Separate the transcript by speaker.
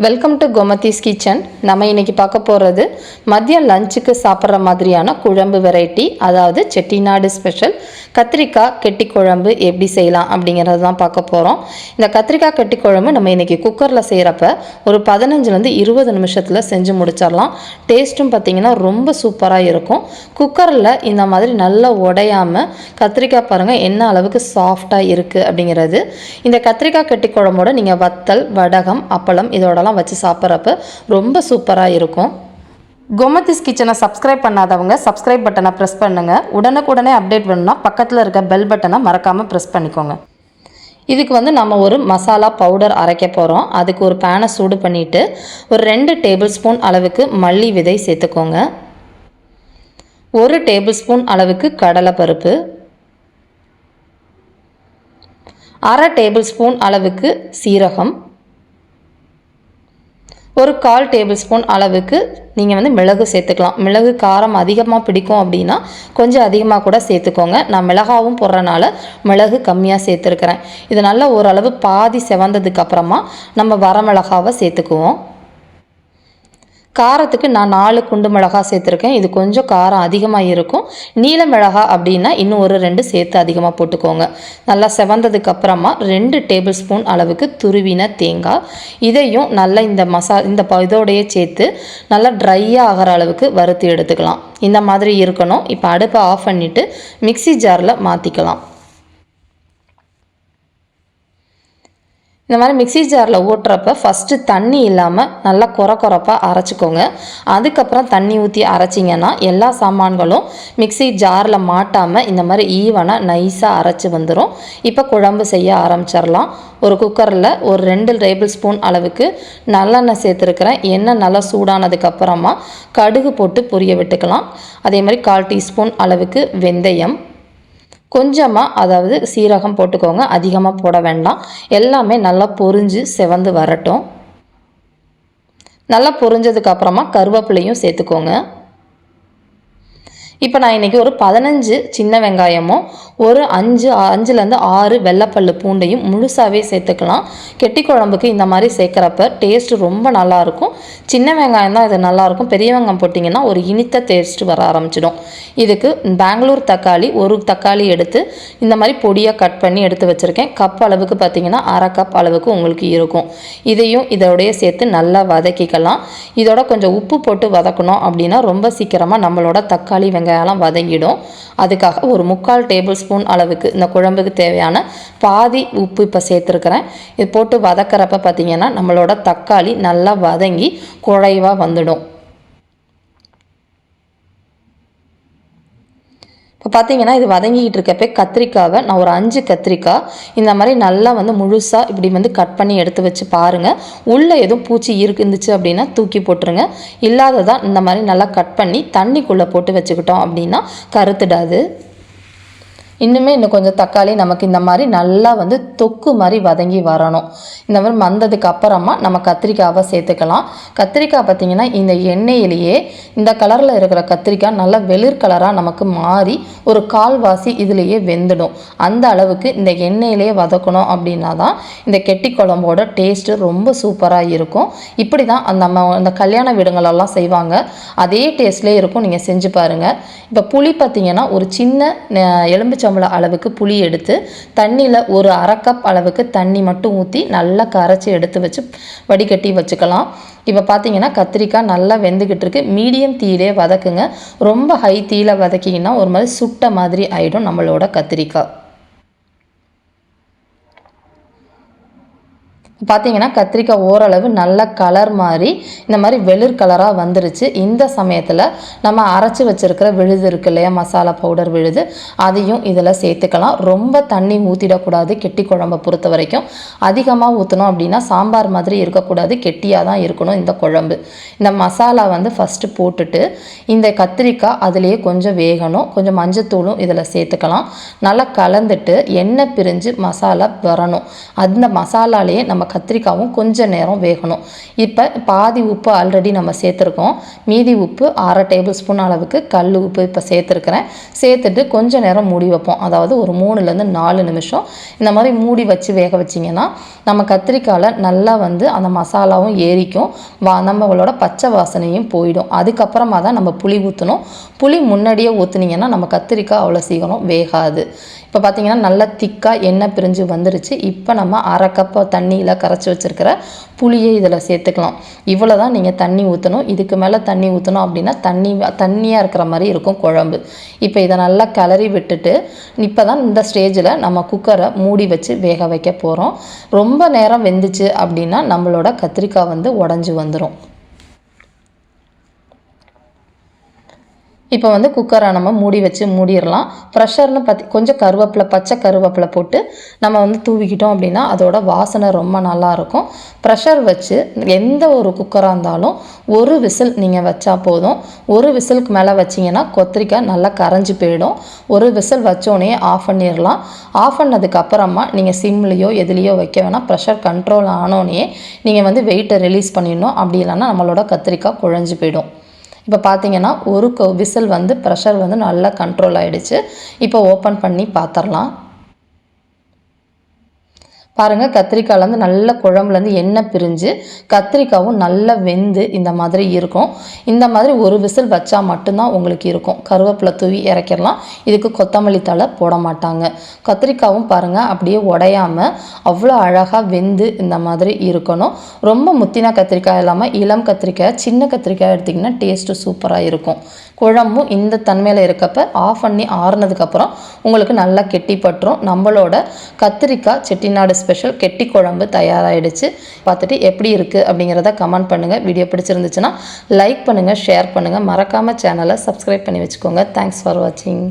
Speaker 1: Welcome to Gomathi's kitchen. நம்ம இன்னைக்கு பார்க்க போகிறது மதிய லஞ்சுக்கு சாப்பிட்ற மாதிரியான குழம்பு வெரைட்டி, அதாவது செட்டிநாடு ஸ்பெஷல் கத்திரிக்காய் கெட்டி குழம்பு எப்படி செய்யலாம் அப்படிங்கிறது தான் பார்க்க போகிறோம். இந்த கத்திரிக்காய் கெட்டி குழம்பு நம்ம இன்றைக்கி குக்கரில் செய்கிறப்ப ஒரு 15லேருந்து 20 நிமிஷத்தில் செஞ்சு முடிச்சிடலாம். டேஸ்ட்டும் பார்த்திங்கன்னா ரொம்ப சூப்பராக இருக்கும். குக்கரில் இந்த மாதிரி நல்லா உடையாமல் கத்திரிக்காய் பாருங்கள் என்ன அளவுக்கு சாஃப்டாக இருக்குது அப்படிங்கிறது. இந்த கத்திரிக்காய் கெட்டி குழம்போட நீங்கள் வத்தல், வடகம், அப்பளம் இதோடலாம் வச்சு சாப்பிட்றப்ப ரொம்ப சூப்பராக இருக்கும். கோமதிஸ் கிச்சனை சப்ஸ்கிரைப் பண்ணாதவங்க சப்ஸ்கிரைப் பட்டனை ப்ரெஸ் பண்ணுங்கள். உடனுக்குடனே அப்டேட் வேணும்னா பக்கத்தில் இருக்க பெல் பட்டனை மறக்காமல் ப்ரெஸ் பண்ணிக்கோங்க. இதுக்கு நம்ம ஒரு மசாலா பவுடர் அரைக்க போகிறோம். அதுக்கு ஒரு பேனை சூடு பண்ணிவிட்டு ஒரு 2 டேபிள் ஸ்பூன் அளவுக்கு மல்லி விதை சேர்த்துக்கோங்க. 1 டேபிள் ஸ்பூன் அளவுக்கு கடலைப்பருப்பு, 1/2 டேபிள் ஸ்பூன் அளவுக்கு சீரகம், ஒரு 1/4 டேபிள் ஸ்பூன் அளவுக்கு நீங்கள் மிளகு சேர்த்துக்கலாம். மிளகு காரம் அதிகமாக பிடிக்கும் அப்படின்னா கொஞ்சம் அதிகமாக கூட சேர்த்துக்கோங்க. நான் மிளகாவும் போடுறனால மிளகு கம்மியாக சேர்த்துருக்கிறேன். இது நல்லா ஓரளவு பாதி செவந்ததுக்கு அப்புறமா நம்ம வரமிளகாவை சேர்த்துக்குவோம். காரத்துக்கு நான் 4 குண்டு மிளகா சேர்த்துருக்கேன். இது கொஞ்சம் காரம் அதிகமாக இருக்கும். நீல மிளகா அப்படின்னா இன்னும் ஒரு 2 சேர்த்து அதிகமாக போட்டுக்கோங்க. நல்லா செவந்ததுக்கு அப்புறமா 2 டேபிள் ஸ்பூன் அளவுக்கு துருவின தேங்காய், இதையும் நல்லா இந்த இதோடையே சேர்த்து நல்லா ட்ரையாக ஆகிற அளவுக்கு வறுத்து எடுத்துக்கலாம். இந்த மாதிரி இருக்கணும். இப்போ அடுப்பை ஆஃப் பண்ணிவிட்டு மிக்ஸி ஜாரில் மாற்றிக்கலாம். இந்த மாதிரி மிக்ஸி ஜாரில் ஓட்டுறப்ப ஃபஸ்ட்டு தண்ணி இல்லாமல் நல்லா கொரப்பாக அரைச்சிக்கோங்க. அதுக்கப்புறம் தண்ணி ஊற்றி அரைச்சிங்கன்னா எல்லா சாமான்களும் மிக்ஸி ஜாரில் மாட்டாமல் இந்த மாதிரி ஈவனாக நைஸாக அரைச்சி வந்துடும். இப்போ குழம்பு செய்ய ஆரம்பிச்சிடலாம். ஒரு குக்கரில் ஒரு 2 டேபிள் ஸ்பூன் அளவுக்கு நல்லெண்ணெய் சேர்த்துருக்கிறேன். எண்ணெய் நல்லா சூடானதுக்கப்புறமா கடுகு போட்டு பொரிய விட்டுக்கலாம். அதே மாதிரி 1/4 டீஸ்பூன் அளவுக்கு வெந்தயம், கொஞ்சமாக அதாவது சீரகம் போட்டுக்கோங்க, அதிகமாக போட வேண்டாம். எல்லாமே நல்லா பொரிஞ்சு செவந்து வரட்டும். நல்லா பொரிஞ்சதுக்கப்புறமா கருவேப்பிலையும் சேர்த்துக்கோங்க. இப்போ நான் இன்றைக்கி ஒரு 15 சின்ன வெங்காயமும் ஒரு 5லேருந்து 6 வெள்ளைப்பல் பூண்டையும் முழுசாகவே சேர்த்துக்கலாம். கெட்டி குழம்புக்கு இந்த மாதிரி சேர்க்குறப்ப டேஸ்ட்டு ரொம்ப நல்லாயிருக்கும். சின்ன வெங்காயம் தான் இது நல்லாயிருக்கும். பெரிய வெங்காயம் போட்டிங்கன்னா ஒரு இனித்த டேஸ்ட்டு வர ஆரம்பிச்சிடும். இதுக்கு பெங்களூர் தக்காளி, ஒரு தக்காளி எடுத்து இந்த மாதிரி பொடியாக கட் பண்ணி எடுத்து வச்சுருக்கேன். கப் அளவுக்கு பார்த்திங்கன்னா 1/2 கப் அளவுக்கு உங்களுக்கு இருக்கும். இதையும் இதோடைய சேர்த்து நல்லா வதக்கிக்கலாம். இதோட கொஞ்சம் உப்பு போட்டு வதக்கணும் அப்படின்னா ரொம்ப சீக்கிரமாக நம்மளோட தக்காளி வெங்காயம் வதங்கிடும். அதுக்காக ஒரு 3/4 டேபிள் ஸ்பூன் அளவுக்கு இந்த குழம்புக்கு தேவையான பாதி உப்பு இப்போ சேர்த்துருக்கிறேன். இது போட்டு வதக்கிறப்ப பார்த்திங்கன்னா நம்மளோட தக்காளி நல்லா வதங்கி குழைவாக வந்துடும். இப்போ பார்த்தீங்கன்னா இது வதங்கிக்கிட்டு இருக்கப்போ கத்திரிக்காவை நான் ஒரு 5 கத்திரிக்காய் இந்த மாதிரி நல்லா முழுசாக இப்படி கட் பண்ணி எடுத்து வச்சு பாருங்கள். உள்ளே எதுவும் பூச்சி இருந்துச்சு அப்படின்னா தூக்கி போட்டுருங்க. இல்லாததான் இந்த மாதிரி நல்லா கட் பண்ணி தண்ணிக்குள்ளே போட்டு வச்சுக்கிட்டோம் அப்படின்னா கருத்துடாது. இன்னும் கொஞ்சம் தக்காளி நமக்கு இந்த மாதிரி நல்லா தொக்கு மாதிரி வதங்கி வரணும். இந்த மாதிரி வந்ததுக்கு அப்புறமா நம்ம கத்திரிக்காவை சேர்த்துக்கலாம். கத்திரிக்காய் பார்த்திங்கன்னா இந்த எண்ணெயிலேயே இந்த கலரில் இருக்கிற கத்திரிக்காய் நல்லா வெளிர் கலராக நமக்கு மாறி ஒரு 1/4 இதிலேயே வெந்துடும். அந்த அளவுக்கு இந்த எண்ணெயிலேயே வதக்கணும் அப்படின்னா தான் இந்த கெட்டி குழம்போட டேஸ்ட்டு ரொம்ப சூப்பராக இருக்கும். இப்படி தான் அந்த கல்யாண வீடுங்களெல்லாம் செய்வாங்க. அதே டேஸ்ட்லேயே இருக்கும். நீங்கள் செஞ்சு பாருங்கள். இப்போ புளி பார்த்திங்கன்னா ஒரு சின்ன எலும்பிச்சம்பழம் அளவுக்கு புளி எடுத்து தண்ணியில் ஒரு 1/2 கப் அளவுக்கு தண்ணி மட்டும் ஊற்றி நல்லா கரைச்சி எடுத்து வச்சு வடிகட்டி வச்சுக்கலாம். இப்போ பார்த்தீங்கன்னா கத்திரிக்காய் நல்லா வெந்துக்கிட்டு இருக்கு. மீடியம் தீயிலே வதக்குங்க. ரொம்ப ஹை தீயில் வதக்கிங்கன்னா ஒரு மாதிரி சுட்ட மாதிரி ஆகிடும் நம்மளோட கத்திரிக்காய். பார்த்தீங்கன்னா கத்திரிக்காய் ஓரளவு நல்ல கலர் மாதிரி இந்த மாதிரி வெளிர் கலராக வந்துருச்சு. இந்த சமயத்தில் நம்ம அரைச்சி வச்சுருக்கிற விழுது இருக்கு இல்லையா, மசாலா பவுடர் விழுது, அதையும் இதில் சேர்த்துக்கலாம். ரொம்ப தண்ணி ஊற்றிடக்கூடாது. கெட்டி குழம்பை பொறுத்த வரைக்கும் அதிகமாக ஊற்றணும் அப்படின்னா சாம்பார் மாதிரி இருக்கக்கூடாது, கெட்டியாக தான் இருக்கணும் இந்த குழம்பு. இந்த மசாலா ஃபஸ்ட்டு போட்டுட்டு இந்த கத்திரிக்காய் அதுலேயே கொஞ்சம் வேகணும். கொஞ்சம் மஞ்சத்தூளும் இதில் சேர்த்துக்கலாம். நல்லா கலந்துட்டு எண்ணெய் பிரிஞ்சு மசாலா வரணும். அந்த மசாலாலேயே நம்ம கத்திரிக்காயும் கொஞ்சம் நேரம் வேகணும். இப்போ பாதி உப்பு ஆல்ரெடி நம்ம சேர்த்துருக்கோம். மீதி உப்பு 1/2 டேபிள் ஸ்பூன் அளவுக்கு கல் உப்பு இப்போ சேர்த்துருக்கிறேன். சேர்த்துட்டு கொஞ்சம் நேரம் மூடி வைப்போம். அதாவது ஒரு 3லேருந்து 4 நிமிஷம் இந்த மாதிரி மூடி வச்சு வேக வச்சிங்கன்னா நம்ம கத்திரிக்காயில் நல்லா வந்து அந்த மசாலாவும் ஏறிக்கும், நம்மளோட பச்சை வாசனையும் போயிடும். அதுக்கப்புறமா தான் நம்ம புளி ஊற்றணும். புளி முன்னாடியே ஊற்றுனீங்கன்னா நம்ம கத்திரிக்காய் அவ்வளோ சீக்கிரம் வேகாது. இப்போ பார்த்தீங்கன்னா நல்லா திக்காக எண்ணெய் பிரிஞ்சு வந்துருச்சு. இப்போ நம்ம 1/2 கப்பு தண்ணியில் கரைச்சி வச்சுருக்கிற புளியை இதில் சேர்த்துக்கலாம். இவ்வளோ தான் நீங்கள் தண்ணி ஊற்றணும். இதுக்கு மேலே தண்ணி ஊற்றணும் அப்படின்னா தண்ணியாக இருக்கிற மாதிரி இருக்கும் குழம்பு. இப்போ இதை நல்லா கிளறி விட்டுட்டு இப்போ தான் இந்த ஸ்டேஜில் நம்ம குக்கரை மூடி வச்சு வேக வைக்க போகிறோம். ரொம்ப நேரம் வெந்துச்சு அப்படின்னா நம்மளோட கத்திரிக்காய் வந்து உடஞ்சி வந்துடும். இப்போ வந்து குக்கரை நம்ம மூடி வச்சு மூடிடலாம். ப்ரெஷர்னு கொஞ்சம் கருவேப்பிலை, பச்சை கருவேப்பிலை போட்டு நம்ம வந்து தூவிக்கிட்டோம் அப்படின்னா அதோட வாசனை ரொம்ப நல்லாயிருக்கும். ப்ரெஷர் வச்சு எந்த ஒரு குக்கராக இருந்தாலும் ஒரு விசில் நீங்கள் வச்சா போதும். ஒரு விசிலுக்கு மேலே வச்சிங்கன்னா கத்திரிக்காய் நல்லா கரைஞ்சி போயிடும். ஒரு விசில் வச்சோடனே ஆஃப் பண்ணிடலாம். ஆஃப் பண்ணதுக்கப்புறமா நீங்கள் சிம்லேயோ எதுலேயோ வைக்க வேணாம். ப்ரெஷர் கண்ட்ரோல் ஆனோடனே நீங்கள் வந்து வெயிட்டை ரிலீஸ் பண்ணிடணும். அப்படி இல்லைன்னா நம்மளோட கத்திரிக்காய் குழஞ்சி போயிடும். இப்போ பார்த்தீங்கன்னா ஒரு விசில் வந்து ப்ரெஷர் வந்து நல்லா கண்ட்ரோல் ஆகிடுச்சு. இப்போ ஓப்பன் பண்ணி பார்த்துடலாம். பாருங்கள், கத்திரிக்காயிலேருந்து நல்ல குழம்புலேருந்து எண்ணெய் பிரிஞ்சு கத்திரிக்காயும் நல்லா வெந்து இந்த மாதிரி இருக்கும். இந்த மாதிரி ஒரு விசில் வச்சா மட்டும்தான் உங்களுக்கு இருக்கும். கருவேப்பிலை தூவி இறக்கிடலாம். இதுக்கு கொத்தமல்லி தழை போட மாட்டாங்க. கத்திரிக்காயும் பாருங்கள் அப்படியே உடையாமல் அவ்வளோ அழகாக வெந்து இந்த மாதிரி இருக்கணும். ரொம்ப முத்தின கத்திரிக்காய் இல்லாமல் இளம் கத்திரிக்காய், சின்ன கத்திரிக்காய் எடுத்திங்கன்னா டேஸ்ட்டு சூப்பராக இருக்கும். குழம்பும் இந்த தன்மையில் இருக்கப்போ ஆஃப் பண்ணி ஆறுனதுக்கப்புறம் உங்களுக்கு நல்லா கெட்டி பட்டுரும். நம்மளோட கத்திரிக்காய் செட்டிநாடு ஸ்பெஷல் கெட்டி குழம்பு தயாராகிடுச்சு. பார்த்துட்டு எப்படி இருக்குது அப்படிங்கிறத கமெண்ட் பண்ணுங்கள். வீடியோ பிடிச்சிருந்துச்சுன்னா லைக் பண்ணுங்கள், ஷேர் பண்ணுங்கள். மறக்காமல் சேனலை சப்ஸ்கிரைப் பண்ணி வச்சுக்கோங்க. தேங்க்ஸ் ஃபார் வாட்சிங்.